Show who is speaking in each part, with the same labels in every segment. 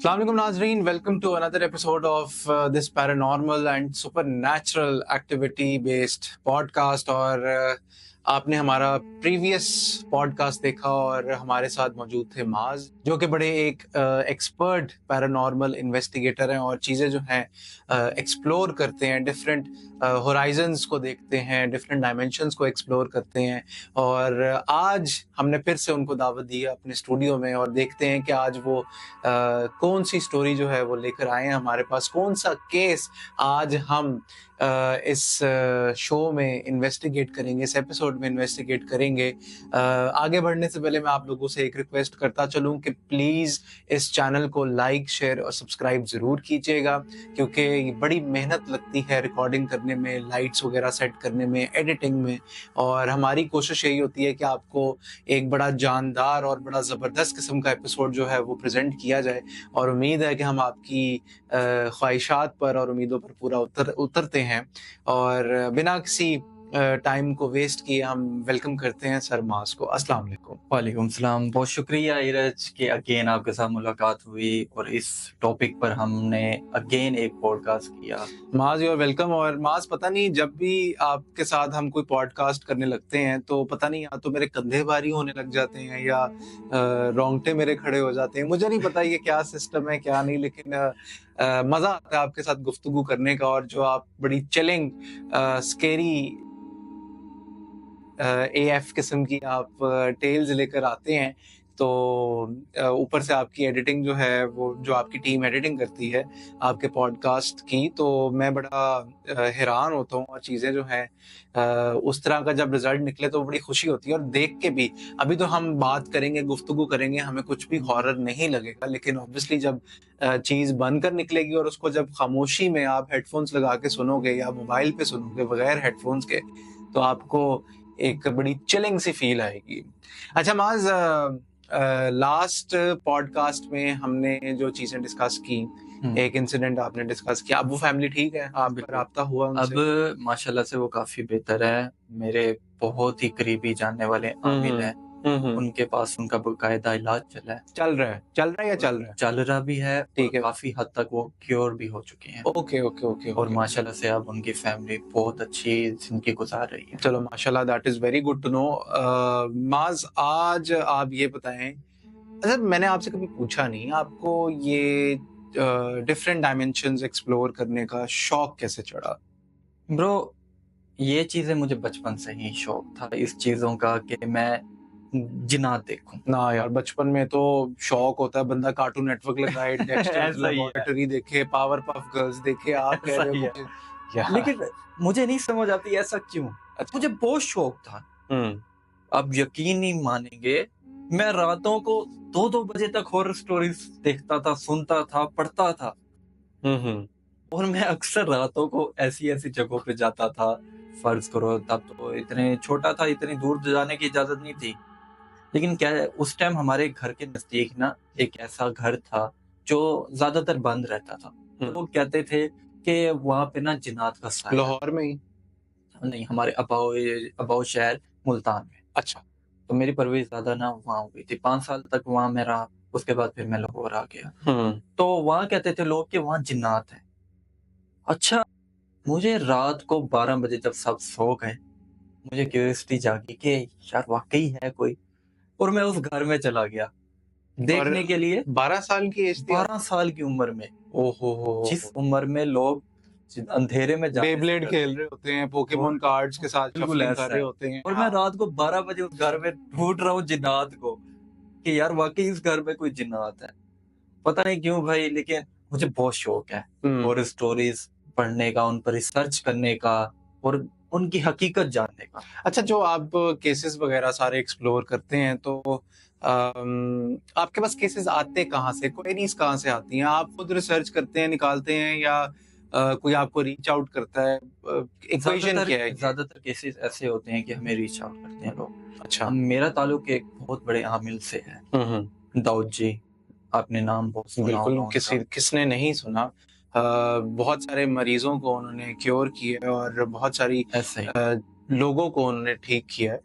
Speaker 1: Assalamualaikum Nazreen, welcome to another episode of this paranormal and supernatural activity based podcast। और आपने हमारा previous podcast देखा और हमारे साथ मौजूद थे माज, जो कि बड़े एक एक्सपर्ट पैरानॉर्मल इन्वेस्टिगेटर हैं और चीज़ें जो हैं एक्सप्लोर करते हैं, डिफरेंट होराइजन्स को देखते हैं, डिफरेंट डायमेंशंस को एक्सप्लोर करते हैं। और आज हमने फिर से उनको दावत दी है अपने स्टूडियो में और देखते हैं कि आज वो कौन सी स्टोरी जो है वो लेकर आए हैं हमारे पास, कौन सा केस आज हम इस शो में इन्वेस्टिगेट करेंगे, इस एपिसोड में इन्वेस्टिगेट करेंगे। आगे बढ़ने से पहले मैं आप लोगों से एक रिक्वेस्ट करता चलूं कि प्लीज़ इस चैनल को लाइक, शेयर और सब्सक्राइब ज़रूर कीजिएगा, क्योंकि बड़ी मेहनत लगती है रिकॉर्डिंग करने में, लाइट्स वगैरह सेट करने में, एडिटिंग में। और हमारी कोशिश यही होती है कि आपको एक बड़ा जानदार और बड़ा ज़बरदस्त किस्म का एपिसोड जो है वो प्रेजेंट किया जाए। और उम्मीद है कि हम आपकी ख्वाहिशात पर और उम्मीदों पर पूरा उतरते हैं। और बिना किसी टाइम को वेस्ट किए हम वेलकम करते हैं सर मास को। अस्सलाम वालेकुम।
Speaker 2: वालेकुम सलाम। बहुत शुक्रिया इरज कि अगेन आपके साथ मुलाकात हुई और इस टॉपिक पर हमने अगेन एक पॉडकास्ट किया।
Speaker 1: माज यू आर वेलकम। और माज, पता नहीं जब भी आपके साथ हम कोई पॉडकास्ट करने लगते हैं तो पता नहीं या तो मेरे कंधे भारी होने लग जाते हैं या रोंगटे मेरे खड़े हो जाते हैं। मुझे नहीं पता ये क्या सिस्टम है क्या नहीं, लेकिन मजा आता है आपके साथ गुफ्तगू करने का। और जो आप बड़ी चिलिंग स्केरी एएफ किस्म की आप टेल्स लेकर आते हैं, तो ऊपर से आपकी एडिटिंग जो है वो, जो आपकी टीम एडिटिंग करती है आपके पॉडकास्ट की, तो मैं बड़ा हैरान होता हूँ। और चीज़ें जो हैं उस तरह का जब रिजल्ट निकले तो बड़ी खुशी होती है। और देख के भी, अभी तो हम बात करेंगे, गुफ्तगू करेंगे, हमें कुछ भी हॉरर नहीं लगेगा, लेकिन ऑब्वियसली जब चीज़ बनकर निकलेगी और उसको जब खामोशी में आप हेडफोन्स लगा के सुनोगे या मोबाइल पे सुनोगे बगैर हेडफोन्स के, तो आपको एक बड़ी चिलिंग सी फील आएगी। अच्छा माज, लास्ट पॉडकास्ट में हमने जो चीजें डिस्कस की, एक इंसिडेंट आपने डिस्कस किया। अब वो फैमिली ठीक है, आपका राब्ता हुआ उनसे?
Speaker 2: अब माशाल्लाह से वो काफी बेहतर है। मेरे बहुत ही करीबी जानने वाले आमिल हैं, उनके पास उनका बकायदा इलाज
Speaker 1: चल रहा है या चल रहा है?
Speaker 2: चल रहा भी है,
Speaker 1: ठीक है।
Speaker 2: काफी हद तक वो क्योर भी हो चुके हैं।
Speaker 1: Okay okay okay.
Speaker 2: और माशाल्लाह से अब उनकी फैमिली बहुत अच्छी जिंदगी गुजार रही है।
Speaker 1: चलो माशाल्लाह, that is very good to know. माज, आज आप ये बताएं, अच्छा मैंने आपसे कभी पूछा नहीं, आपको ये डिफरेंट डायमेंशंस एक्सप्लोर करने का शौक कैसे चढ़ा?
Speaker 2: ब्रो, ये चीजें मुझे बचपन से ही शौक था इस चीजों का कि मैं जिन्नात देखूं।
Speaker 1: ना यार, बचपन में तो शौक होता है बंदा कार्टून नेटवर्क लगाए, डेक्स्टर्स लैबोरेटरी देखे, पावर पफ गर्ल्स देखे। आप कह रहे हो यार,
Speaker 2: लेकिन मुझे नहीं समझ आती ऐसा क्यों।
Speaker 1: अच्छा।
Speaker 2: मुझे बहुत शौक था। अब यकीन नहीं मानेंगे, मैं रातों को 2-2 बजे तक हॉरर स्टोरीज देखता था, सुनता था, पढ़ता था। और मैं अक्सर रातों को ऐसी ऐसी जगहों पे जाता था। फर्ज करो तब तो इतने छोटा था, इतनी दूर जाने की इजाजत नहीं थी, लेकिन क्या है, उस टाइम हमारे घर के नजदीक ना एक ऐसा घर था जो ज्यादातर बंद रहता था। लोग कहते थे कि वहां पे ना जिन्नात का साया।
Speaker 1: लाहौर में ही?
Speaker 2: नहीं, हमारे अबाउ शहर मुल्तान में।
Speaker 1: अच्छा।
Speaker 2: तो मेरी परवरिश ज्यादा ना वहाँ हुई थी, 5 साल तक वहाँ मैं रहा। उसके बाद फिर मैं लाहौर आ गया। तो वहाँ कहते थे लोग कि वहाँ जिन्नात है। अच्छा, मुझे रात को 12 बजे जब सब सो गए, मुझे क्यूरियोसिटी जागी कि यार वाकई है कोई, और मैं उस घर में चला गया देखने के लिए।
Speaker 1: 12 साल की एज थी?
Speaker 2: 12 साल की उम्र में,
Speaker 1: ओहो,
Speaker 2: जिस उम्र में लोग अंधेरे में
Speaker 1: बेब्लेड खेल रहे होते हैं, पोकेमोन कार्ड्स के साथ शफलिंग कर रहे होते हैं,
Speaker 2: और मैं रात को 12 बजे उस घर में ढूंढ रहा हूँ जिन्नात को कि यार वाकई इस घर में कोई जिन्नात है। पता नहीं क्यों भाई, लेकिन मुझे बहुत शौक है और स्टोरीज पढ़ने का, उन पर रिसर्च करने का और उनकी हकीकत जानने का।
Speaker 1: अच्छा, जो आप केसेस वगैरह सारे एक्सप्लोर करते हैं, तो आपके पास केसेस आते कहाँ से, क्वेरीज कहाँ से आती हैं? आप खुद रिसर्च करते हैं, निकालते हैं, या कोई आपको रीच आउट करता है? इक्वेशन क्या है?
Speaker 2: ज्यादातर केसेस ऐसे होते हैं कि हमें रीच आउट करते हैं लोग।
Speaker 1: अच्छा।
Speaker 2: मेरा ताल्लुक एक बहुत बड़े आमिल से है, दाऊद जी। आपने नाम बहुत सुना होगा
Speaker 1: बिल्कुल, किसने नहीं सुना। बहुत सारे मरीजों को उन्होंने क्योर किया है और बहुत सारी लोगों को उन्होंने ठीक किया है।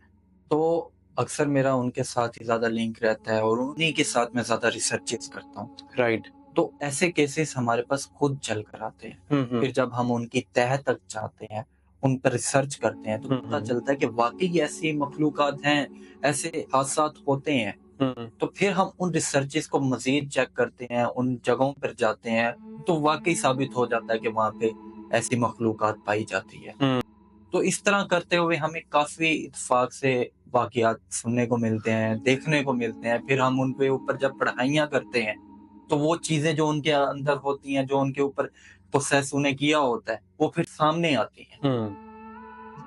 Speaker 2: तो अक्सर मेरा उनके साथ ही ज्यादा लिंक रहता है और उन्हीं के साथ मैं ज्यादा रिसर्चेस करता हूँ।
Speaker 1: राइट।
Speaker 2: तो ऐसे केसेस हमारे पास खुद चल कर आते हैं। फिर जब हम उनकी तह तक जाते हैं, उन पर रिसर्च करते हैं, तो पता चलता है कि वाकई ऐसी मखलूकात हैं, ऐसे हादसात होते हैं। तो फिर हम उन रिसर्चेस को मजीद चेक करते हैं, उन जगहों पर जाते हैं, तो वाकई साबित हो जाता है कि वहाँ पे ऐसी मखलूकात पाई जाती है। तो इस तरह करते हुए हमें काफी इत्तेफाक से वाकयात सुनने को मिलते हैं, देखने को मिलते हैं। फिर हम उनके ऊपर जब पढ़ाइयाँ करते हैं, तो वो चीजें जो उनके अंदर होती हैं, जो उनके ऊपर प्रोसेस उन्हें किया होता है, वो फिर सामने आती हैं।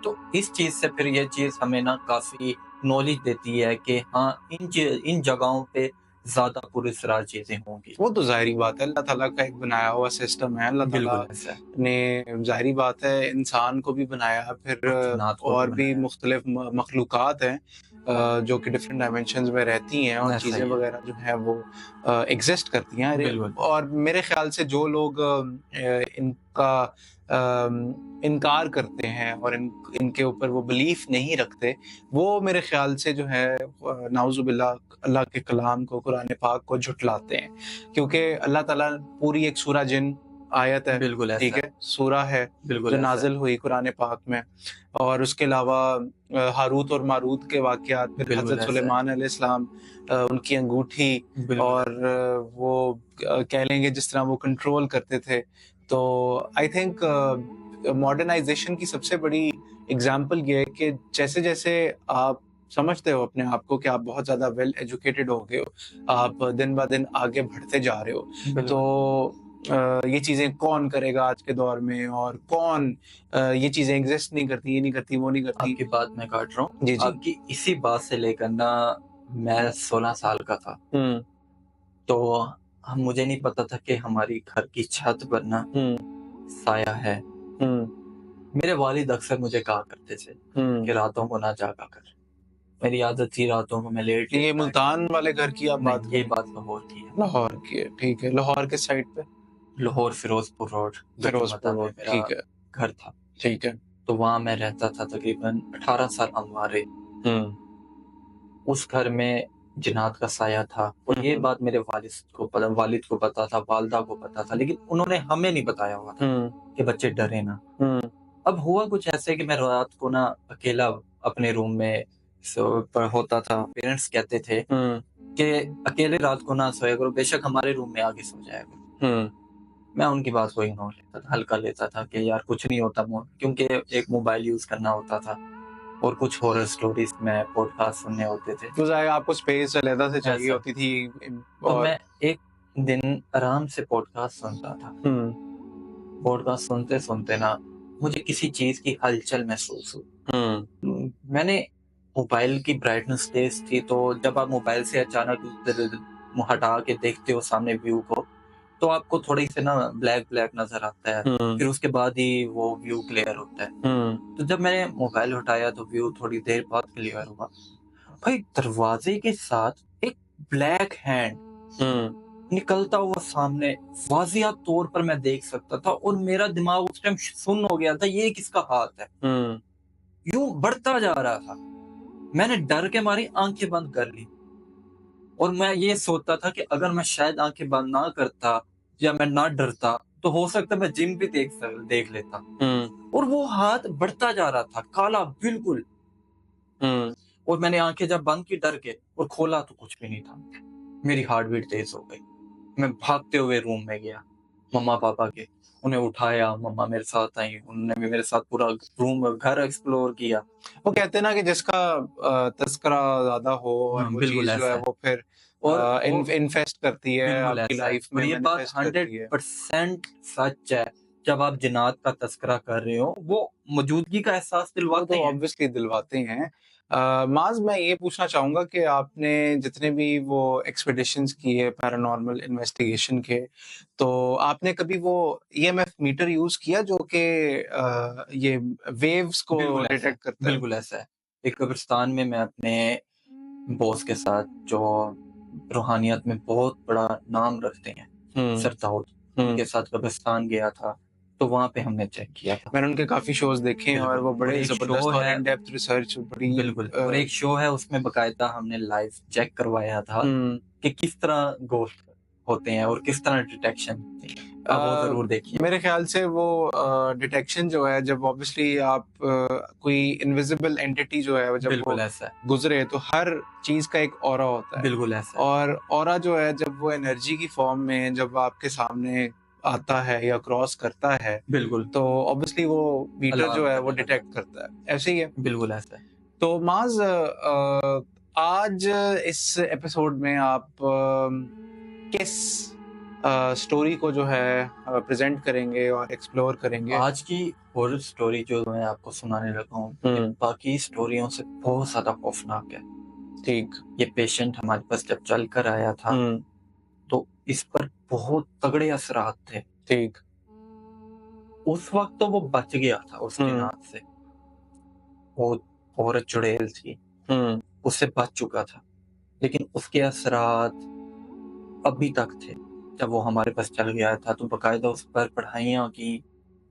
Speaker 2: तो इस चीज से फिर ये चीज हमें ना काफी नॉलेज देती है कि हाँ, इन जगहों पे ज्यादा पुरस्कार चीजें होंगी।
Speaker 1: वो तो जाहिर बात है, अल्लाह ताला का एक बनाया हुआ सिस्टम है। अल्लाह ताला
Speaker 2: बिल्कुल ऐसा है।
Speaker 1: ने जाहिर बात है इंसान को भी बनाया, फिर
Speaker 2: और जिन्नात को
Speaker 1: और भी
Speaker 2: बनाया।
Speaker 1: मुख्तलिफ मखलूक़ात हैं जो कि डिफरेंट डायमेंशंस में रहती हैं और
Speaker 2: ऐसा ही
Speaker 1: चीज़ें
Speaker 2: है।
Speaker 1: वगैरह जो हैं वो एग्जिस्ट करती हैं।
Speaker 2: बिल्कुल।
Speaker 1: और मेरे ख्याल से जो लोग इनका इनकार करते हैं और इनके ऊपर वो बिलीफ नहीं रखते, वो मेरे ख्याल से जो है नाउज़ुबिल्लाह अल्लाह के कलाम को, कुरान पाक को झुटलाते हैं। क्योंकि अल्लाह ताला पूरी एक सूरा जिन आयत है,
Speaker 2: बिल्कुल
Speaker 1: ठीक
Speaker 2: ऐसा
Speaker 1: है, सूरा है
Speaker 2: बिल्कुल
Speaker 1: जो
Speaker 2: ऐसा है।
Speaker 1: नाजिल हुई कुरान पाक में, और उसके अलावा हारूत और मारूत के वाक़यात, फिर
Speaker 2: बिल्कुल
Speaker 1: हज़रत
Speaker 2: ऐसा है।
Speaker 1: सुलेमान अलैहिस्सलाम, उनकी अंगूठी,
Speaker 2: बिल्कुल
Speaker 1: और वो कह लेंगे जिस तरह वो कंट्रोल करते थे। तो आई थिंक मॉडर्नाइजेशन की सबसे बड़ी एग्जाम्पल ये है कि जैसे-जैसे आप समझते हो अपने आप को कि आप बहुत ज़्यादा वेल एजुकेटेड हो गए हो, आप दिन ब दिन आगे बढ़ते जा रहे हो,
Speaker 2: बिल्कुल।
Speaker 1: तो ये चीज़ें कौन करेगा आज के दौर में, और कौन ये चीज़ें एग्जिस्ट नहीं करती, ये नहीं करती, वो नहीं करती।
Speaker 2: आपकी बात मैं काट रहा हूँ।
Speaker 1: जी, जी।
Speaker 2: आपकी इसी बात से लेकर ना मैं 16 साल का था,
Speaker 1: हुँ,
Speaker 2: तो हम मुझे नहीं पता था कि हमारी घर की छत पर ना
Speaker 1: हुँ,
Speaker 2: साया है।
Speaker 1: हुँ,
Speaker 2: मेरे वालिद अक्सर मुझे कहा करते थे कि
Speaker 1: हुँ।
Speaker 2: रातों को ना जागा कर। मेरी आदत थी रातों को मैं लेट
Speaker 1: ये
Speaker 2: लेट आया
Speaker 1: मुल्तान वाले घर की आप
Speaker 2: करता।
Speaker 1: बात
Speaker 2: नहीं,
Speaker 1: कर
Speaker 2: ये
Speaker 1: रहे
Speaker 2: बात
Speaker 1: हैं?
Speaker 2: लाहौर की है।
Speaker 1: लाहौर की है, ठीक है। लाहौर किस साइड पे?
Speaker 2: लाहौर फिरोजपुर रोड,
Speaker 1: फिरोजपुर
Speaker 2: गटमदा में
Speaker 1: रोड,
Speaker 2: मेरा
Speaker 1: ठीक है,
Speaker 2: घर था।
Speaker 1: ठीक है।
Speaker 2: तो वहाँ मैं रहता था तकरीबन 18 साल हमवारे।
Speaker 1: हुँ,
Speaker 2: उस घर में जिन्नात का साया था, और ये
Speaker 1: हुँ,
Speaker 2: बात मेरे वालिद को पता था, वालिदा को पता था, लेकिन उन्होंने हमें नहीं बताया हुआ था
Speaker 1: हुँ,
Speaker 2: कि बच्चे डरे ना।
Speaker 1: हुँ,
Speaker 2: अब हुआ कुछ ऐसे कि मैं रात को ना अकेला अपने रूम में पर होता था। पेरेंट्स कहते थे
Speaker 1: हुँ,
Speaker 2: कि अकेले रात को ना सोया करो, बेशक हमारे रूम में आके सो जाया करो।
Speaker 1: हुँ,
Speaker 2: मैं उनकी बात को इग्नोर लेता था, हल्का लेता था कि यार कुछ नहीं होता, क्योंकि एक मोबाइल यूज करना होता था और कुछ हॉरर स्टोरीज में पॉडकास्ट सुनने होते थे।
Speaker 1: तो ज़ाहिर आपको स्पेस अलग से चाहिए
Speaker 2: ऐसा
Speaker 1: होती थी।
Speaker 2: तो
Speaker 1: और
Speaker 2: मैं एक दिन आराम से पॉडकास्ट सुनता था।
Speaker 1: हुँ,
Speaker 2: पॉडकास्ट सुनते सुनते ना मुझे किसी चीज की हलचल महसूस
Speaker 1: हुँ,
Speaker 2: हुई। मैंने मोबाइल की ब्राइटनेस तेज थी, तो जब आप मोबाइल से अचानक हटा के देखते हो सामने व्यू को, तो आपको थोड़ी सी ना ब्लैक ब्लैक नजर आता है।
Speaker 1: हुँ,
Speaker 2: फिर उसके बाद ही वो व्यू क्लियर होता है।
Speaker 1: हुँ,
Speaker 2: तो जब मैंने मोबाइल हटाया तो व्यू थोड़ी देर बाद क्लियर हुआ। भाई, दरवाजे के साथ एक ब्लैक हैंड
Speaker 1: हुँ,
Speaker 2: निकलता हुआ सामने वाजिया तौर पर मैं देख सकता था, और मेरा दिमाग उस टाइम सुन्न हो गया था, ये किसका हाथ है।
Speaker 1: हुँ,
Speaker 2: यूं बढ़ता जा रहा था। मैंने डर के मारी आंखें बंद कर ली, और मैं ये सोचता था कि अगर मैं शायद आंखें बंद ना करता या मैं ना डरता, तो हो सकता मैं जिन भी देख लेता।
Speaker 1: हुँ,
Speaker 2: और वो हाथ बढ़ता जा रहा था, काला बिल्कुल।
Speaker 1: हुँ।
Speaker 2: और मैंने आंखें जब बंद की डर के और खोला तो कुछ भी नहीं था। मेरी हार्ट बीट तेज हो गई। मैं भागते हुए रूम में गया, मम्मा पापा के, उन्हें उठाया, मम्मा मेरे साथ आई, उन्होंने भी मेरे साथ पूरा रूम घर एक्सप्लोर किया।
Speaker 1: वो कहते हैं ना कि जिसका तज़किरा ज़्यादा हो और
Speaker 2: हाँ,
Speaker 1: वो
Speaker 2: बिल्कुल
Speaker 1: चीज़ जो है
Speaker 2: ऐसा है।
Speaker 1: वो फिर
Speaker 2: और वो
Speaker 1: इन्फेस्ट करती है,
Speaker 2: बिल्कुल
Speaker 1: आपकी
Speaker 2: ऐसा है,
Speaker 1: लाइफ
Speaker 2: और
Speaker 1: में
Speaker 2: ये बात
Speaker 1: मैनिफेस्ट करती है।
Speaker 2: 100% सच है। जब आप जिन्नात का तज़किरा कर रहे हो, वो मौजूदगी का एहसास
Speaker 1: वो
Speaker 2: दिलवाते
Speaker 1: तो
Speaker 2: हैं।
Speaker 1: ऑब्वियसली दिलवाते हैं। माज़ मैं ये पूछना चाहूँगा कि आपने जितने भी वो एक्सपेडिशंस किए पैरानॉर्मल इन्वेस्टिगेशन के, तो आपने कभी वो ईएमएफ मीटर यूज़ किया जो कि ये वेव्स को
Speaker 2: बिल्कुल ऐसा है,
Speaker 1: डिटेक्ट करता है?
Speaker 2: बिल्कुल ऐसा है। एक कब्रिस्तान में मैं अपने बॉस के साथ, जो रूहानियत में बहुत बड़ा नाम रखते हैं,
Speaker 1: हुँ,
Speaker 2: सर दाऊद,
Speaker 1: हुँ।
Speaker 2: उनके साथ कब्रिस्तान गया था, तो वहाँ पे हमने चेक किया था।
Speaker 1: मैंने उनके काफ़ी शोज़ देखे हैं और
Speaker 2: बिल्कुल,
Speaker 1: वो
Speaker 2: और
Speaker 1: बड़े
Speaker 2: एक शो
Speaker 1: ज़बरदस्त और
Speaker 2: है।
Speaker 1: इन डेप्थ रिसर्च बड़ी
Speaker 2: बिल्कुल, और एक शो है, उसमें बाकायदा हमने लाइव चेक करवाया था
Speaker 1: हुँ,
Speaker 2: कि किस तरह गोश्त होते हैं और किस तरह डिटेक्शन होती है, आप वो जरूर देखिए।
Speaker 1: मेरे ख्याल से वो डिटेक्शन जो है, जब ऑब्वियसली आप कोई इनविजिबल एंटिटी जो है जब वो
Speaker 2: बिल्कुल ऐसा है,
Speaker 1: गुजरे तो हर चीज का एक ऑरा होता है,
Speaker 2: बिल्कुल ऐसा है।
Speaker 1: और ऑरा जो है जब वो एनर्जी की फॉर्म में जब आपके सामने आता है या क्रॉस करता है,
Speaker 2: बिल्कुल
Speaker 1: तो ऑब्वियसली वो मीटर
Speaker 2: अलार्म
Speaker 1: जो है वो
Speaker 2: करने लगता
Speaker 1: डिटेक्ट करता है। ऐसे ही है।
Speaker 2: बिल्कुल ऐसा है।
Speaker 1: तो माज आज इस एपिसोड में आप किस स्टोरी को जो है प्रेजेंट करेंगे और एक्सप्लोर करेंगे?
Speaker 2: आज की हॉरर स्टोरी जो मैं आपको सुनाने लगा हूँ, ये बाकी स्टोरियों से बहुत ज्यादा खौफनाक है।
Speaker 1: ठीक।
Speaker 2: ये पेशेंट हमारे पास जब चल कर आया था तो इस पर बहुत तगड़े असरात थे।
Speaker 1: ठीक।
Speaker 2: उस वक्त तो वो बच गया था उसके हाथ से, वो औरत चुड़ैल थी, उससे बच चुका था, लेकिन उसके असरात अभी तक थे। जब वो हमारे पास चल गया था तो बकायदा उस पर पढ़ाइयाँ की,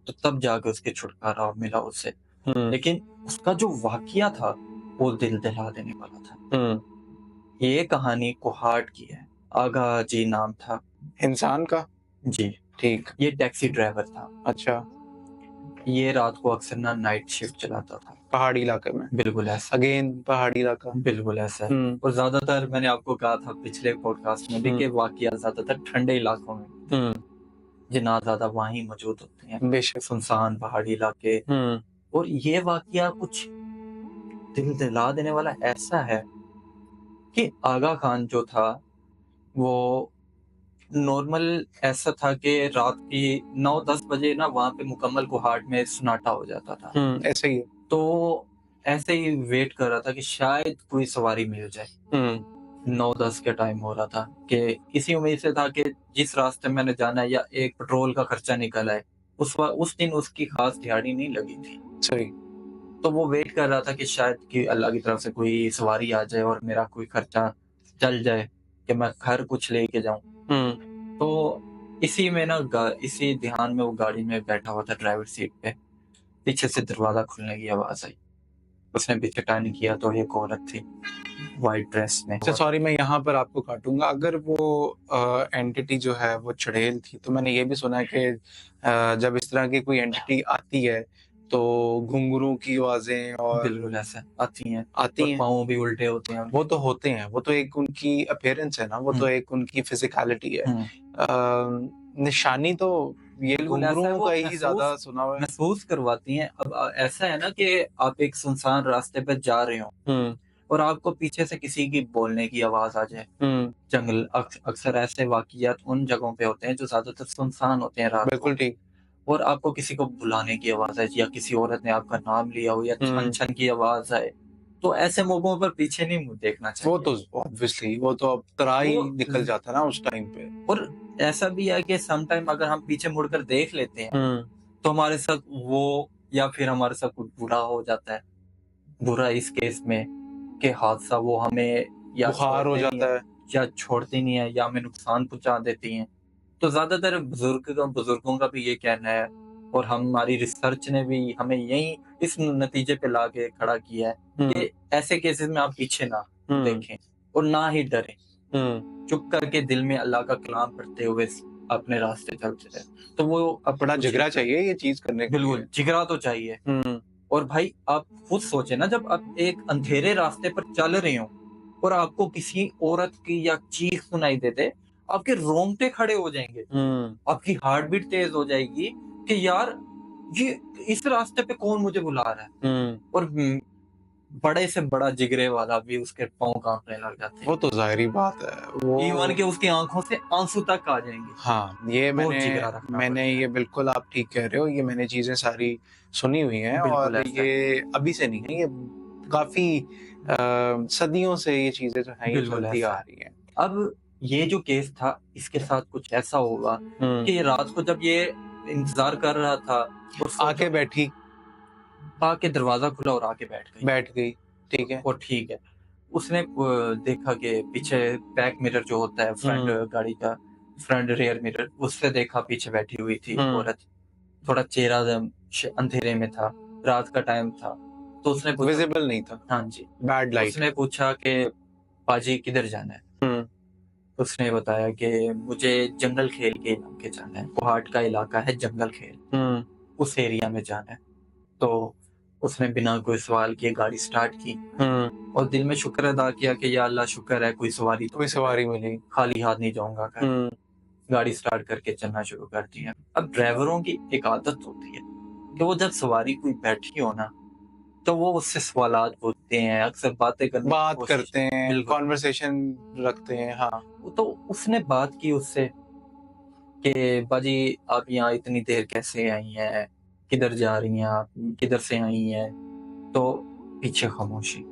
Speaker 2: तो तब जाके उसके छुटकारा मिला उससे। लेकिन उसका जो वाकया था वो दिल दहला देने वाला था। ये कहानी कोहाट की है, आगा जी नाम था
Speaker 1: इंसान का?
Speaker 2: जी।
Speaker 1: ठीक।
Speaker 2: ये टैक्सी ड्राइवर था।
Speaker 1: अच्छा।
Speaker 2: ये रात को अक्सर ना नाइट शिफ्ट चलाता था।
Speaker 1: पहाड़ी इलाके में?
Speaker 2: बिल्कुल ऐसा,
Speaker 1: अगेन पहाड़ी इलाका।
Speaker 2: बिल्कुल ऐसा है। और ज्यादातर मैंने आपको कहा था पिछले पॉडकास्ट में भी कि वाकया ज्यादातर ठंडे इलाकों में जिन्ना ज्यादा वहीं मौजूद होते हैं,
Speaker 1: बेशक।
Speaker 2: सुनसान पहाड़ी इलाके। और ये वाकया कुछ दिल दिला देने वाला ऐसा है कि आगा खान जो था वो नॉर्मल ऐसा था कि रात की 9-10 बजे ना वहां पे मुकम्मल कोहाट में सन्नाटा हो जाता था।
Speaker 1: ऐसे ही है।
Speaker 2: तो ऐसे ही वेट कर रहा था कि शायद कोई सवारी मिल जाए। 9-10 का टाइम हो रहा था कि इसी उम्मीद से था कि जिस रास्ते मैंने जाना है या एक पेट्रोल का खर्चा निकल आए। उस दिन उसकी खास दिहाड़ी नहीं लगी थी,
Speaker 1: सही।
Speaker 2: तो वो वेट कर रहा था कि शायद कि अल्लाह की तरफ से कोई सवारी आ जाए और मेरा कोई खर्चा चल जाए कि मैं घर कुछ लेके जाऊं। तो इसी में ना इसी ध्यान में वो गाड़ी में बैठा हुआ था ड्राइवर सीट पे। पीछे से दरवाजा खुलने की आवाज आई। उसने पीछे टर्न किया तो एक औरत थी व्हाइट ड्रेस में।
Speaker 1: अच्छा, सॉरी, मैं यहाँ पर आपको काटूंगा। अगर वो एंटिटी जो है वो चुड़ैल थी, तो मैंने ये भी सुना है कि जब इस तरह की कोई एंटिटी आती है तो घुंघरू की आवाजें और
Speaker 2: बिल्कुल ऐसा आती हैं
Speaker 1: और
Speaker 2: पाँव भी उल्टे होते हैं।
Speaker 1: वो तो होते हैं, वो तो एक उनकी अपीयरेंस है ना, वो तो एक उनकी फिजिकलिटी है। निशानी तो ये घुंघरूओं का ही ज्यादा सुना हुआ है।
Speaker 2: महसूस करवाती हैं। अब ऐसा है ना कि आप एक सुनसान रास्ते पे जा रहे हो और आपको पीछे से किसी की बोलने की आवाज आ जाए। जंगल अक्सर ऐसे वाकयात उन जगहों पे होते हैं जो ज्यादातर सुनसान होते हैं रात को।
Speaker 1: बिल्कुल ठीक।
Speaker 2: और आपको किसी को बुलाने की आवाज आए या किसी औरत ने आपका नाम लिया हो या छन छन की आवाज आए, तो ऐसे मौकों पर पीछे नहीं मुंह देखना चाहिए।
Speaker 1: वो तो ऑब्वियसली वो तो अब तरा ही निकल जाता है ना उस टाइम पे।
Speaker 2: और ऐसा भी है कि सम टाइम अगर हम पीछे मुड़कर देख लेते हैं तो हमारे साथ वो या फिर हमारे साथ कुछ बुरा हो जाता है। बुरा इस केस में कि हादसा वो हमें या
Speaker 1: बुखार हो जाता है
Speaker 2: या छोड़ती नहीं है या हमें नुकसान पहुंचा देती हैं। तो ज्यादातर बुजुर्गों का भी ये कहना है और हमारी रिसर्च ने भी हमें यही इस नतीजे पे लाके खड़ा किया है कि ऐसे केसेस में आप पीछे ना देखें और ना ही डरें। चुप करके दिल में अल्लाह का कलाम पढ़ते हुए अपने रास्ते चलते रहे। तो वो अपना
Speaker 1: जिगरा चाहिए ये चीज करने के लिए।
Speaker 2: बिल्कुल जिगरा तो चाहिए। और भाई आप खुद सोचे ना, जब आप एक अंधेरे रास्ते पर चल रहे हो और आपको किसी औरत की या चीख सुनाई दे दे, आपके रोंगटे खड़े हो जाएंगे, आपकी हार्ट बीट तेज हो जाएगी कि यार ये इस रास्ते पे कौन मुझे बुला रहा है। और बड़े से बड़ा जिगरे वाला भी उसके पांव कांपने लग जाते हैं।
Speaker 1: वो तो जाहिर बात है, वो
Speaker 2: इवन के उसकी आंखों से आंसू तक आ जाएंगे।
Speaker 1: हाँ, ये मैंने ये बिल्कुल आप ठीक कह रहे हो। ये मैंने चीजें सारी सुनी हुई हैं और ये अभी से नहीं है, ये काफी सदियों से ये चीजें जो हैं ये चलती आ रही हैं।
Speaker 2: अब ये जो केस था इसके साथ कुछ ऐसा होगा कि ये रात को जब ये इंतजार कर रहा था और
Speaker 1: आके बैठी,
Speaker 2: आके दरवाजा खुला और आके बैठ गई।
Speaker 1: ठीक है।
Speaker 2: और ठीक है, उसने देखा कि पीछे बैक मिरर जो होता है फ्रंट गाड़ी का फ्रंट रियर मिरर, उससे देखा पीछे बैठी हुई थी औरत। थोड़ा चेहरा अंधेरे में था, रात का टाइम था, तो उसने
Speaker 1: विजिबल नहीं था।
Speaker 2: हाँ जी,
Speaker 1: बैड लाइट।
Speaker 2: उसने पूछा कि पाजी किधर जाना है। उसने बताया कि मुझे जंगल खेल के इलाके जाना है, कोहाट का इलाका है जंगल खेल, उस एरिया में जाना है। तो उसने बिना कोई सवाल किए गाड़ी स्टार्ट की और दिल में शुक्र अदा किया कि या अल्लाह शुक्र है कोई सवारी मिली, खाली हाथ नहीं जाऊंगा घर। गाड़ी स्टार्ट करके चलना शुरू कर दिया। अब ड्राइवरों की एक आदत होती है कि वो जब सवारी कोई बैठी हो ना तो वो उससे सवालात पूछते हैं, अक्सर बातें करने की
Speaker 1: बात
Speaker 2: कोशिश
Speaker 1: करते हैं,
Speaker 2: बिल्कुल
Speaker 1: कॉन्वर्सेशन रखते हैं। हाँ,
Speaker 2: तो उसने बात की उससे कि बाजी आप यहाँ इतनी देर कैसे आई हैं, किधर जा रही हैं आप, किधर से आई हैं? तो पीछे खामोशी।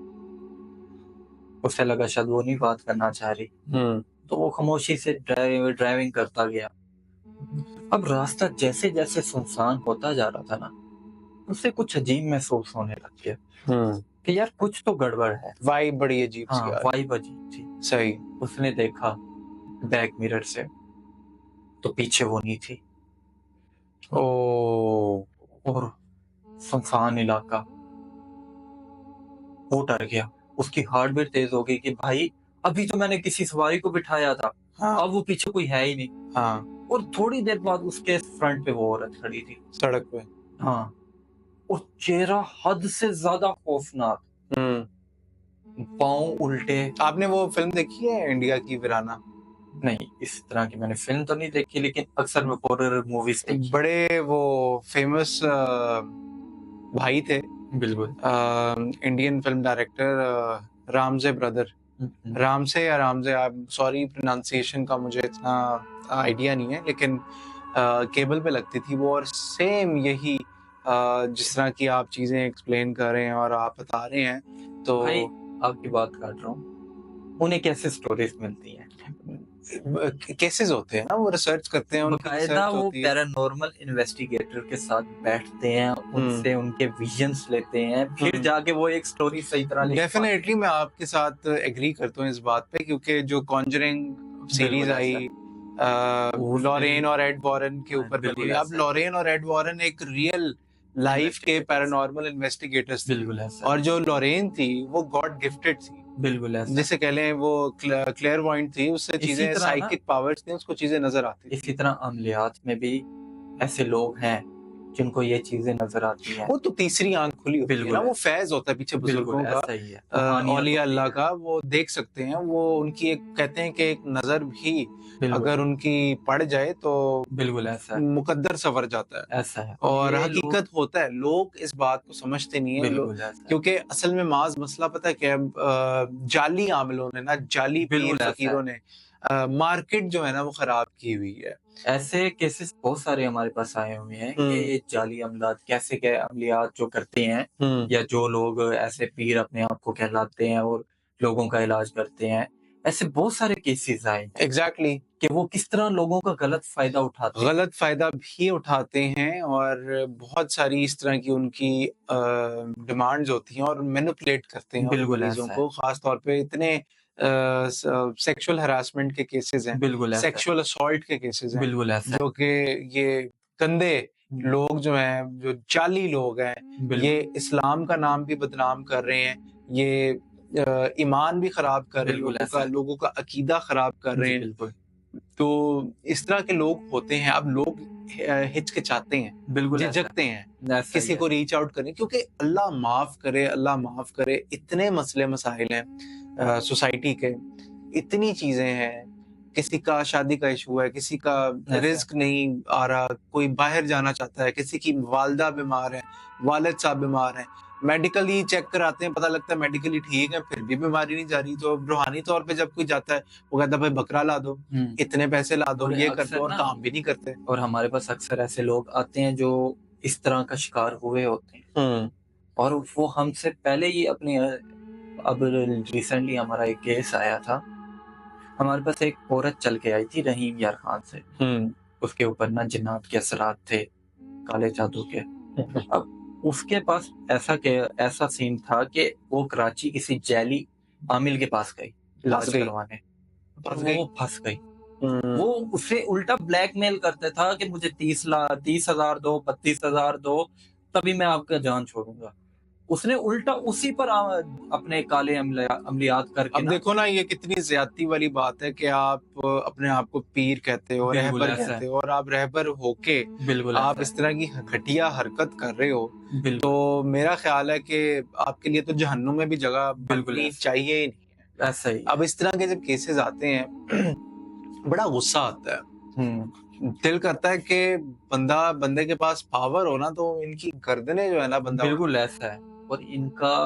Speaker 2: उसे लगा शायद वो नहीं बात करना चाह रही, तो वो खामोशी से ड्राइविंग करता गया। अब रास्ता जैसे जैसे सुनसान होता जा रहा था ना, उसे कुछ अजीब महसूस होने लग गया कि यार कुछ तो गड़बड़ है।
Speaker 1: वाइब बड़ी अजीब सी
Speaker 2: हाँ,
Speaker 1: आ रही।
Speaker 2: वाइब अजीब थी।
Speaker 1: सही।
Speaker 2: उसने देखा बैक मिरर से तो पीछे वो नहीं थी
Speaker 1: ओ,
Speaker 2: और सुनसान इलाका। वो डर गया, उसकी हार्ट बीट तेज हो गई कि भाई अभी तो मैंने किसी सवारी को बिठाया था,
Speaker 1: हाँ,
Speaker 2: अब वो पीछे कोई है ही नहीं।
Speaker 1: हाँ,
Speaker 2: और थोड़ी देर बाद उसके फ्रंट पे वो औरत खड़ी थी।
Speaker 1: सड़क पे।
Speaker 2: हाँ, और चेहरा हद से ज्यादा खौफनाक, पाँव उल्टे।
Speaker 1: आपने वो फिल्म देखी है इंडिया की वीराना?
Speaker 2: नहीं, इस तरह की मैंने फिल्म तो नहीं देखी, लेकिन अक्सर मैं हॉरर मूवीज देखी।
Speaker 1: बड़े वो फेमस भाई थे,
Speaker 2: बिल्कुल।
Speaker 1: Indian film director, Ramsay brother, Ramsay या रामजे, सॉरी प्रोनाउंसिएशन का मुझे इतना आइडिया नहीं है, लेकिन केबल पे लगती थी वो, और सेम यही जिस तरह की आप चीजें एक्सप्लेन कर रहे हैं और आप बता रहे हैं, तो
Speaker 2: भाई आपकी बात काट रहा हूँ, उन्हें कैसे स्टोरीज मिलती हैं?
Speaker 1: केसेस होते हैं ना, वो रिसर्च करते हैं, उनकी
Speaker 2: बकायदा
Speaker 1: रिसर्च
Speaker 2: वो
Speaker 1: होती है।
Speaker 2: पैरानॉर्मल इन्वेस्टिगेटर के साथ बैठते हैं, उनसे उनके विजन्स लेते हैं, फिर जाके वो एक स्टोरी सही तरह लिख पाते हैं।
Speaker 1: डेफिनेटली मैं आपके साथ एग्री करता हूँ इस बात पे, क्योंकि जो कॉन्जरिंग सीरीज
Speaker 2: बिल्कुल
Speaker 1: आई
Speaker 2: ऐसा। उसमें
Speaker 1: लॉरेन
Speaker 2: भी-
Speaker 1: और एड वॉरेन के
Speaker 2: हाँ,
Speaker 1: ऊपर
Speaker 2: बिल्कुल
Speaker 1: बनी। अब
Speaker 2: ऐसा है।
Speaker 1: लॉरेन और एड वॉरेन एक रियल लाइफ के
Speaker 2: Investigators।
Speaker 1: पैरानॉर्मल इन्वेस्टिगेटर्स थे,
Speaker 2: बिल्कुल ऐसा
Speaker 1: और
Speaker 2: है।
Speaker 1: जो लॉरेन थी वो गॉड गिफ्टेड थी,
Speaker 2: बिल्कुल ऐसा है।
Speaker 1: जिसे कह लें वो क्लेयरवॉइंट थी, उससे
Speaker 2: इसी
Speaker 1: चीजें,
Speaker 2: तरह ना
Speaker 1: साइकिक पावर्स थी, उसको चीजें नजर आती थी।
Speaker 2: इसी तरह अमलियात में भी ऐसे लोग हैं जिनको ये चीजें नजर आती हैं।
Speaker 1: वो तो तीसरी आंख खुली होती है
Speaker 2: बिल्कुल
Speaker 1: ना, वो
Speaker 2: है।
Speaker 1: फैज होता है पीछे
Speaker 2: बिल्कुल
Speaker 1: बुजुर्गों का,
Speaker 2: ऐसा ही है। कहानियां
Speaker 1: औलिया
Speaker 2: होती
Speaker 1: अल्लाह
Speaker 2: हैं।
Speaker 1: का, वो देख सकते हैं, वो उनकी एक कहते हैं कि एक नजर भी
Speaker 2: बिल्कुल
Speaker 1: अगर उनकी पड़ जाए तो
Speaker 2: बिल्कुल ऐसा है।
Speaker 1: मुकद्दर संवर जाता है।
Speaker 2: ऐसा है
Speaker 1: और
Speaker 2: ये
Speaker 1: हकीकत होता है, लोग इस बात को समझते नहीं है,
Speaker 2: बिल्कुल ऐसा है।
Speaker 1: क्योंकि असल में माज मसला पता है क्या है, जाली आमिलों ने ना, जाली पीर
Speaker 2: बिल्कुल ऐसा
Speaker 1: फकीरों ने मार्केट जो है ना वो खराब की हुई है।
Speaker 2: ऐसे केसेस बहुत सारे हमारे पास आए हुए हैं कि ये जाली अमलात कैसे क्या अमलियात जो करते हैं, या जो लोग ऐसे पीर अपने आप को कहलाते हैं और लोगों का इलाज करते हैं, ऐसे बहुत सारे केसेस आए हैं
Speaker 1: एग्जैक्टली,
Speaker 2: कि वो किस तरह लोगों का गलत फायदा उठाते हैं।
Speaker 1: गलत फायदा भी उठाते हैं, और बहुत सारी इस तरह की उनकी डिमांड्स होती हैं, और मैनिपुलेट करते हैं उन
Speaker 2: बिल्कुल
Speaker 1: मरीजों
Speaker 2: ऐसा है।
Speaker 1: को, खास तौर पे इतने सेक्सुअल हरासमेंट के केसेस हैं,
Speaker 2: बिल्कुल ऐसा है।
Speaker 1: सेक्सुअल असॉल्ट के केसेस हैं,
Speaker 2: बिल्कुल ऐसा है।
Speaker 1: जो कि ये गंदे लोग जो हैं, जो जाली लोग हैं,
Speaker 2: बिल्कुल
Speaker 1: ये इस्लाम का नाम भी बदनाम कर रहे हैं, ये ईमान भी खराब कर रहे हैं,
Speaker 2: बिल्कुल ऐसा है।
Speaker 1: लोगों का अकीदा खराब कर रहे
Speaker 2: जी
Speaker 1: हैं।
Speaker 2: बिल्कुल
Speaker 1: तो इस तरह के लोग होते हैं। अब लोग हिचकिचाते हैं,
Speaker 2: बिल्कुल ऐसा
Speaker 1: झिझकते हैं
Speaker 2: ऐसा ही
Speaker 1: किसी
Speaker 2: है।
Speaker 1: को रीच आउट करने, क्योंकि अल्लाह माफ करे, अल्लाह माफ करे, इतने मसले मसाइल हैं सोसाइटी के, इतनी चीजें हैं, किसी का शादी का इशू है, किसी का
Speaker 2: ऐसा
Speaker 1: रिस्क नहीं आ रहा, कोई बाहर जाना चाहता है, किसी की वालदा बीमार है, वालिद साहब बीमार हैं, मेडिकली चेक कराते हैं, पता लगता है मेडिकली ठीक है, फिर भी बीमारी नहीं जा रही। तो रूहानी तौर पे जब कोई जाता है, वो कहता है भाई बकरा ला दो, इतने पैसे ला दो,
Speaker 2: और
Speaker 1: ये कर
Speaker 2: अक्सर
Speaker 1: दो, और
Speaker 2: ना
Speaker 1: काम भी नहीं करते।
Speaker 2: और हमारे पास अक्सर ऐसे लोग आते हैं जो इस तरह का शिकार हुए होते हैं, और वो हमसे पहले ही अपनी अब रिसेंटली हमारा एक केस आया था, हमारे पास एक औरत चल के आई थी रहीम यार खान से, उसके ऊपर ना जिन्नात के असरात थे, काले जादू के। अब उसके पास ऐसा सीन था कि वो कराची किसी जैली आमिल के पास गई इलाज
Speaker 1: गई।
Speaker 2: करवाने, और
Speaker 1: फंस गई।
Speaker 2: वो फंस गई। वो उसे उल्टा ब्लैकमेल करता था कि मुझे 30,000 दो, 32,000 दो, तभी मैं आपका जान छोड़ूंगा। उसने उल्टा उसी पर अपने काले अमलियात करके
Speaker 1: अब देखो ना, ये कितनी ज्यादती वाली बात है कि आप अपने आप को पीर कहते हो,
Speaker 2: बिल्कुल
Speaker 1: रहबर
Speaker 2: ऐसा
Speaker 1: कहते
Speaker 2: है,
Speaker 1: हो, और आप रहबर होके
Speaker 2: बिल्कुल
Speaker 1: आप
Speaker 2: ऐसा
Speaker 1: इस तरह की घटिया हरकत कर रहे हो,
Speaker 2: है, बिल्कुल
Speaker 1: तो मेरा ख्याल है कि आपके लिए तो जहन्नुम में भी जगह
Speaker 2: बिल्कुल
Speaker 1: बननी
Speaker 2: ऐसा
Speaker 1: चाहिए ही नहीं है।
Speaker 2: ऐसा ही
Speaker 1: अब इस तरह के जब केसेस आते हैं बड़ा गुस्सा आता है। दिल करता है कि बंदे के पास पावर हो ना, तो इनकी गर्दनें जो है ना बंदा
Speaker 2: बिल्कुल ऐसा है। और इनका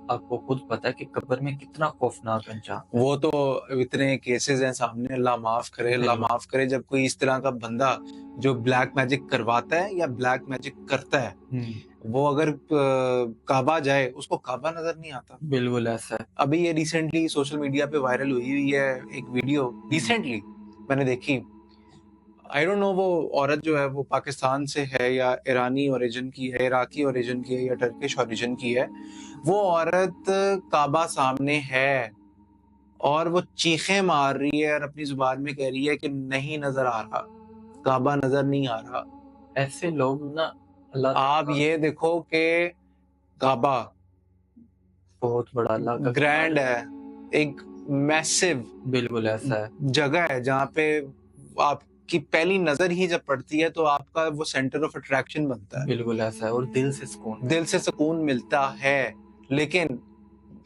Speaker 2: आपको खुद पता है कि कब्र में कितना खौफनाक अंजाम।
Speaker 1: वो तो इतने केसेस हैं सामने, अल्लाह माफ करे, अल्लाह
Speaker 2: बिल्कुल
Speaker 1: माफ करे, जब कोई इस तरह का बंदा जो ब्लैक मैजिक करवाता है या ब्लैक मैजिक करता है, वो अगर काबा जाए, उसको काबा नजर नहीं आता।
Speaker 2: बिल्कुल ऐसा है।
Speaker 1: अभी ये रिसेंटली सोशल मीडिया पे वायरल हुई है एक वीडियो, रिसेंटली मैंने देखी। आई डोंट नो वो औरत जो है वो पाकिस्तान से है या ईरानी ओरिजिन की है, इराकी ओरिजिन की है या टर्किश ओरिजिन की है। वो औरत काबा सामने है और वो चीखें मार रही है और अपनी जुबान में कह रही है कि नहीं नजर आ रहा, काबा नजर नहीं आ रहा।
Speaker 2: ऐसे लोग ना अल्लाह
Speaker 1: आप
Speaker 2: ताला
Speaker 1: ये देखो कि काबा
Speaker 2: बहुत बड़ा अल्लाह का
Speaker 1: ग्रैंड
Speaker 2: कमाल
Speaker 1: है, एक मैसिव
Speaker 2: बिल्कुल ऐसा है।
Speaker 1: जगह है जहाँ पे आपकी पहली नजर ही जब पड़ती है तो आपका वो सेंटर ऑफ अट्रैक्शन बनता है,
Speaker 2: बिल्कुल ऐसा है और दिल से सुकून
Speaker 1: दिल से सुकून मिलता है। लेकिन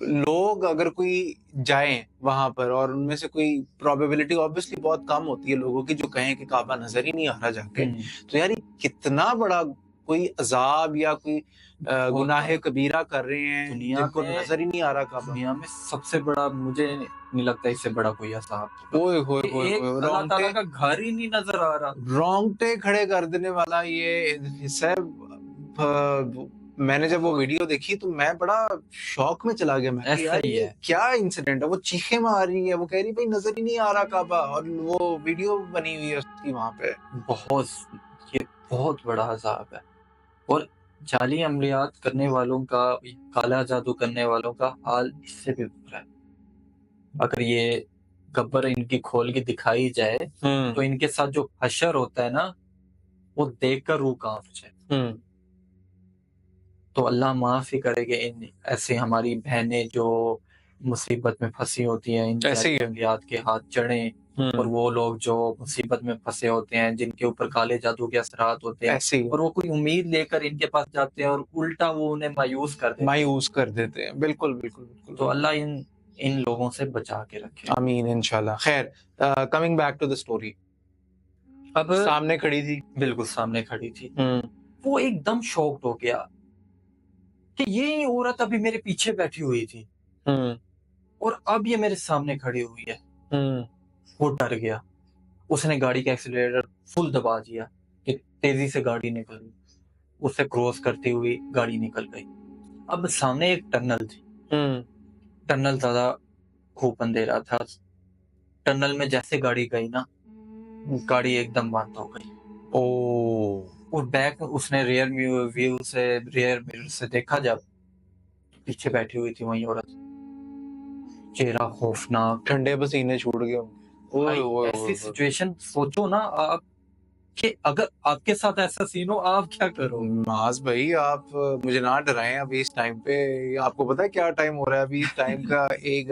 Speaker 1: लोग अगर कोई जाए वहां पर और उनमें से कोई प्रोबेबिलिटी ऑब्वियसली बहुत कम होती है लोगों की जो कहें कि काबा नजर ही नहीं आ रहा जाके, तो यार ये कितना बड़ा कोई अजाब या कोई गुनाह कबीरा कर रहे हैं
Speaker 2: दुनिया
Speaker 1: जिनको
Speaker 2: में
Speaker 1: नजर ही नहीं आ रहा काबा।
Speaker 2: दुनिया में सबसे बड़ा मुझे नहीं लगता इससे बड़ा कोई अजाब होगा।
Speaker 1: ओए होए
Speaker 2: कि
Speaker 1: होए
Speaker 2: एक
Speaker 1: होए,
Speaker 2: अल्लाह ताला
Speaker 1: रोंगटे
Speaker 2: का घर ही नहीं नजर आ रहा।
Speaker 1: रोंगटे खड़े कर देने वाला ये हिस्सा है। मैंने जब वो
Speaker 2: और
Speaker 1: वीडियो देखी तो मैं बड़ा शॉक में चला गया। मैं कि
Speaker 2: ऐसा
Speaker 1: यार
Speaker 2: ही
Speaker 1: ये
Speaker 2: है।
Speaker 1: क्या इंसिडेंट है। वो चीखें मार रही है, वो कह रही भाई नजर ही नहीं आ रहा काबा, और वो वीडियो बनी हुई है उसकी वहां पे।
Speaker 2: बहुत ये बहुत बड़ा अजाब है। और जाली अमलियात करने वालों का, काला जादू करने वालों का हाल इससे भी बुरा है। अगर ये कब्र इनकी खोल के दिखाई जाए तो इनके साथ जो हशर होता है ना, वो देखकर रूह कांप जाए। तो अल्लाह माफ ही करेगा इन ऐसे हमारी बहनें जो मुसीबत में फंसी होती हैं, इन
Speaker 1: ऐसे ही है।
Speaker 2: जालियात के हाथ चढ़े। और वो लोग जो मुसीबत में फंसे होते हैं, जिनके ऊपर काले जादू के असरात होते हैं,
Speaker 1: ऐसे ही
Speaker 2: और वो कोई उम्मीद लेकर इनके पास जाते हैं और उल्टा वो उन्हें मायूस कर देते हैं।
Speaker 1: मायूस कर देते हैं। बिल्कुल बिल्कुल बिल्कुल।
Speaker 2: तो अल्लाह इन इन लोगों से बचा के रखे।
Speaker 1: आमीन इंशाल्लाह। खैर, coming back to the story,
Speaker 2: अब
Speaker 1: सामने खड़ी थी।
Speaker 2: बिल्कुल सामने खड़ी थी। वो एकदम शॉक्ड हो गया कि ये औरत अभी मेरे पीछे बैठी हुई थी और अब ये मेरे सामने खड़ी हुई है। वो डर गया। उसने गाड़ी का एक्सीलरेटर फुल दबा दिया कि तेजी से गाड़ी निकल गई। उसे क्रॉस करती हुई गाड़ी निकल गई। अब सामने एक टनल थी। टनल ज्यादा खूब अंधेरा था। टनल में जैसे गाड़ी गई ना, गाड़ी एकदम बंद हो गई। और बैक उसने रियर मिरर से देखा, जब पीछे बैठी हुई थी वही औरत, चेहरा खौफनाक,
Speaker 1: ठंडे पसीने छूट गए।
Speaker 2: भाई ऐसी सिचुएशन सोचो ना आप कि अगर आपके साथ ऐसा सीन हो, आप क्या करो।
Speaker 1: माज भाई, आप मुझे ना डराएं अभी इस टाइम पे। आपको पता है क्या टाइम हो रहा है अभी? इस टाइम का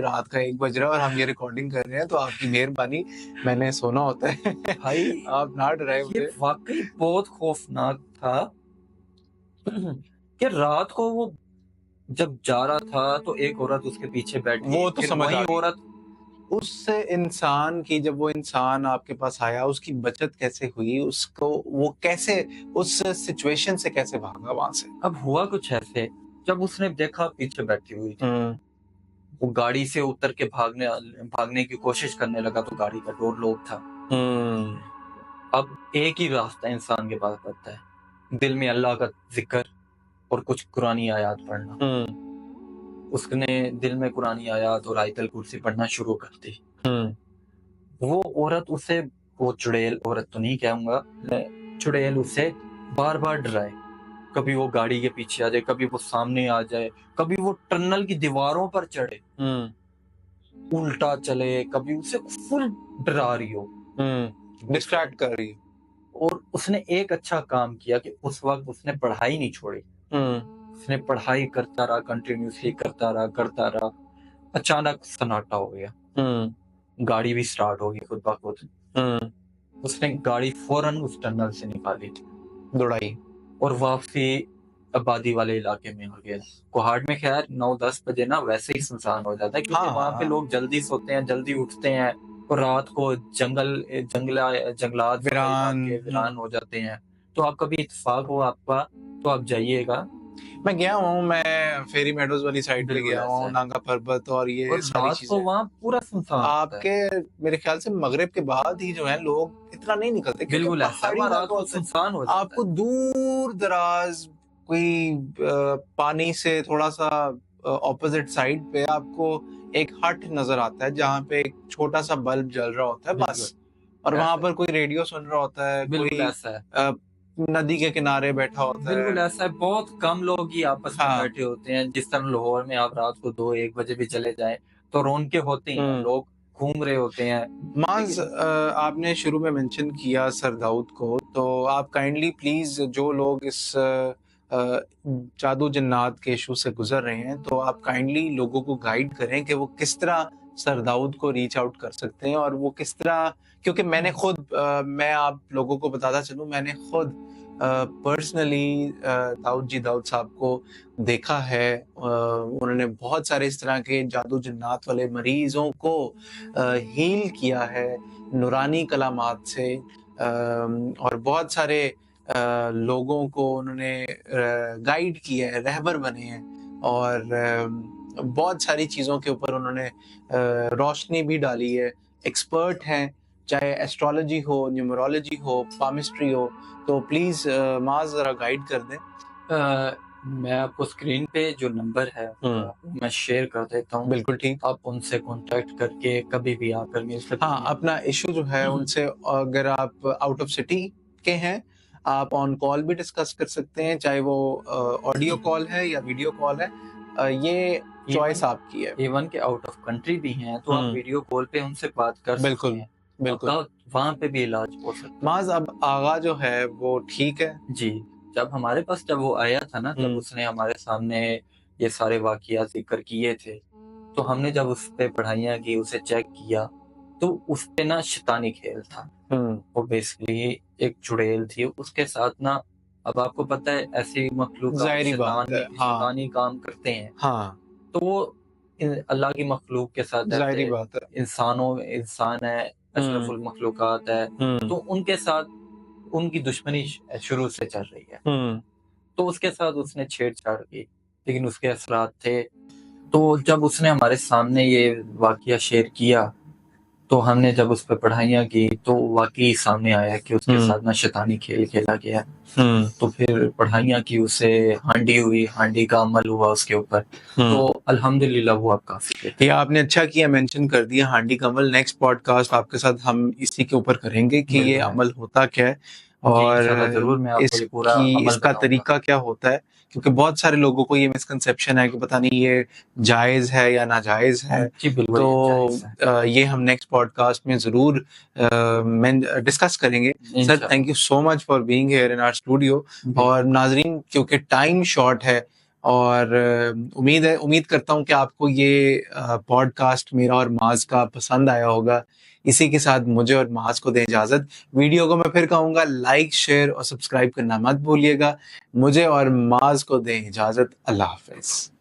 Speaker 1: रात का 1 बज रहा है और हम ये रिकॉर्डिंग कर रहे हैं, तो आपकी मेहरबानी, मैंने सोना होता है।
Speaker 2: भाई
Speaker 1: आप ना डराएं मुझे।
Speaker 2: ये वाकई बहुत खौफनाक था कि रात को वो जब जा रहा था तो एक औरत उसके पीछे बैठी।
Speaker 1: वो तो
Speaker 2: फिर
Speaker 1: समझ
Speaker 2: वही
Speaker 1: आ गई।
Speaker 2: औरत
Speaker 1: उस इंसान की, जब वो इंसान आपके पास आया, उसकी बचत कैसे हुई, उसको वो कैसे उस सिचुएशन से कैसे भागा वहां से?
Speaker 2: अब हुआ कुछ ऐसे, जब उसने देखा पीछे बैठी हुई थी, वो गाड़ी से उतर के भागने की कोशिश करने लगा तो गाड़ी का डोर लॉक था। अब एक ही रास्ता इंसान के पास बचता है, दिल में अल्लाह का जिक्र और कुछ कुरानी आयात पढ़ना। उसने दिल में कुरानी आयात और आयतल कुर्सी पढ़ना शुरू कर दी। वो औरत उसे, वो चुड़ैल औरत तो नहीं कहूंगा, चुड़ैल उसे बार बार डराए। कभी वो गाड़ी के पीछे आ जाए, कभी वो सामने आ जाए, कभी वो टनल की दीवारों पर चढ़े, उल्टा चले, कभी उसे फुल डरा रही हो,
Speaker 1: डिस्ट्रैक्ट कर रही है।
Speaker 2: और उसने एक अच्छा काम किया कि उस वक्त उसने पढ़ाई नहीं छोड़ी। उसने पढ़ाई करता रहा, कंटिन्यूसली करता रहा। अचानक सन्नाटा हो गया, गाड़ी भी स्टार्ट हो गई खुद ब खुद। उसने गाड़ी फौरन उस टनल से निकाली,
Speaker 1: दौड़ाई
Speaker 2: और वापसी आबादी वाले इलाके में आ गया। कोहाट में खैर 9-10 बजे ना वैसे ही सुनसान हो जाता है, क्योंकि
Speaker 1: हाँ,
Speaker 2: वहाँ पे लोग जल्दी सोते हैं, जल्दी उठते हैं, और रात को जंगलात वीरान हो जाते हैं। तो आप कभी इत्तेफाक हो आपका तो आप जाइएगा।
Speaker 1: मैं गया हूँ, मैं फेरी मेडोज वाली साइड पे
Speaker 2: बिल्कुल
Speaker 1: गया
Speaker 2: ऐसा
Speaker 1: हूँ,
Speaker 2: है।
Speaker 1: नांगा पर्वत और ये
Speaker 2: और
Speaker 1: सारी
Speaker 2: रात को
Speaker 1: चीजें।
Speaker 2: वहाँ पूरा सुनसान होता है।
Speaker 1: आपके मेरे ख्याल से मगरिब के बाद ही जो है लोग इतना नहीं निकलते, क्योंकि
Speaker 2: बिल्कुल ऐसा है,
Speaker 1: पहाड़ी
Speaker 2: वहाँ रात
Speaker 1: इलाका
Speaker 2: को
Speaker 1: होता है।
Speaker 2: सुनसान हो जाता
Speaker 1: आपको
Speaker 2: है।
Speaker 1: दूर दराज कोई पानी से थोड़ा सा ऑपोजिट साइड पे आपको एक हट नजर आता है, जहाँ पे एक छोटा सा बल्ब जल रहा होता है बस, और वहां
Speaker 2: ऐसा
Speaker 1: पर कोई रेडियो सुन रहा होता है,
Speaker 2: बिल्कुल
Speaker 1: कोई
Speaker 2: ऐसा है।
Speaker 1: नदी के किनारे बैठा होता
Speaker 2: बिल्कुल
Speaker 1: है।
Speaker 2: ऐसा है, बहुत कम लोग ही आपस में
Speaker 1: हाँ।
Speaker 2: बैठे होते हैं। जिस तरह लाहौर में आप रात को 2-1 बजे भी चले जाएं तो रौनकें होती हैं, लोग घूम रहे होते हैं।
Speaker 1: माज, आपने शुरू में मेंशन किया सर दाऊद को, तो आप काइंडली प्लीज जो लोग इस जादू जन्नात के इशू से गुजर रहे हैं, तो आप काइंडली लोगों को गाइड करें कि वो किस तरह सर दाऊद को रीच आउट कर सकते हैं, और वो किस तरह, क्योंकि मैंने खुद मैं आप लोगों को बताता चलूं, मैंने खुद पर्सनली दाऊद साहब को देखा है। उन्होंने बहुत सारे इस तरह के जादू जन्नात वाले मरीजों को हील किया है नूरानी कलामात से, और बहुत सारे लोगों को उन्होंने गाइड किया है, रहबर बने हैं, और बहुत सारी चीज़ों के ऊपर उन्होंने रोशनी भी डाली है। एक्सपर्ट हैं, चाहे एस्ट्रोलॉजी हो, न्यूमरोलॉजी हो, पामिस्ट्री हो। तो प्लीज़ माज ज़रा गाइड कर दें।
Speaker 2: मैं आपको स्क्रीन पे जो नंबर है मैं शेयर कर देता हूँ।
Speaker 1: बिल्कुल ठीक।
Speaker 2: आप उनसे कांटेक्ट करके कभी भी आकर मिल सकते हैं।
Speaker 1: हाँ, अपना इशू जो है उनसे, अगर आप आउट ऑफ सिटी के हैं, आप ऑन कॉल भी डिस्कस कर सकते हैं, चाहे वो ऑडियो कॉल है या वीडियो कॉल है, ये चॉइस आपकी है।
Speaker 2: इवन के आउट ऑफ कंट्री भी हैं तो आप वीडियो कॉल पे उनसे बात कर सकते हैं।
Speaker 1: बिल्कुल
Speaker 2: वहाँ पे भी इलाज हो सकता है।
Speaker 1: माज, अब आगा जो है वो ठीक है
Speaker 2: जी। जब हमारे पास जब वो आया था ना, तब उसने हमारे सामने ये सारे वाकयात जिक्र किए थे, तो हमने जब उस पे पढ़ाइयाँ की, उसे चेक किया, तो उस पे ना शैतानी खेल था। वो बेसिकली एक चुड़ैल थी, उसके साथ ना, अब आपको पता है ऐसी मखलूक शैतानी काम करते हैं।
Speaker 1: हाँ।
Speaker 2: तो वो अल्लाह की मखलूक के साथ
Speaker 1: जाहिर बात है,
Speaker 2: इंसान है, अशरफुल मखलूकात है, तो उनके साथ उनकी दुश्मनी शुरू से चल रही है। तो उसके साथ उसने छेड़छाड़ की, लेकिन उसके असरात थे। तो जब उसने हमारे सामने ये वाकया शेयर किया, तो हमने जब उस पर पढ़ाइयाँ की, तो वाकई सामने आया कि उसके साथ ना शैतानी खेल खेला गया। तो फिर पढ़ाइयाँ की, उसे हांडी हुई, हांडी का अमल हुआ उसके ऊपर। तो अल्हम्दुलिल्लाह वो अब काफी।
Speaker 1: ये आपने अच्छा किया, मेंशन कर दिया हांडी का अमल। नेक्स्ट पॉडकास्ट आपके साथ हम इसी के ऊपर करेंगे कि ये अमल होता क्या है, और
Speaker 2: जरूर मैं आपको
Speaker 1: इसका तरीका क्या होता है, क्योंकि बहुत सारे लोगों को ये मिसकंसेप्शन है कि पता नहीं ये जायज है या नाजायज है। तो ये हम नेक्स्ट पॉडकास्ट में जरूर डिस्कस करेंगे। Sir, thank you so much for being here in our studio. और नाजरीन, क्योंकि टाइम शॉर्ट है, और उम्मीद करता हूँ कि आपको ये पॉडकास्ट मेरा और माज का पसंद आया होगा। इसी के साथ मुझे और माज को दें इजाजत। वीडियो को मैं फिर कहूँगा, लाइक, शेयर और सब्सक्राइब करना मत भूलिएगा। मुझे और माज को दें इजाजत। अल्लाह हाफिज।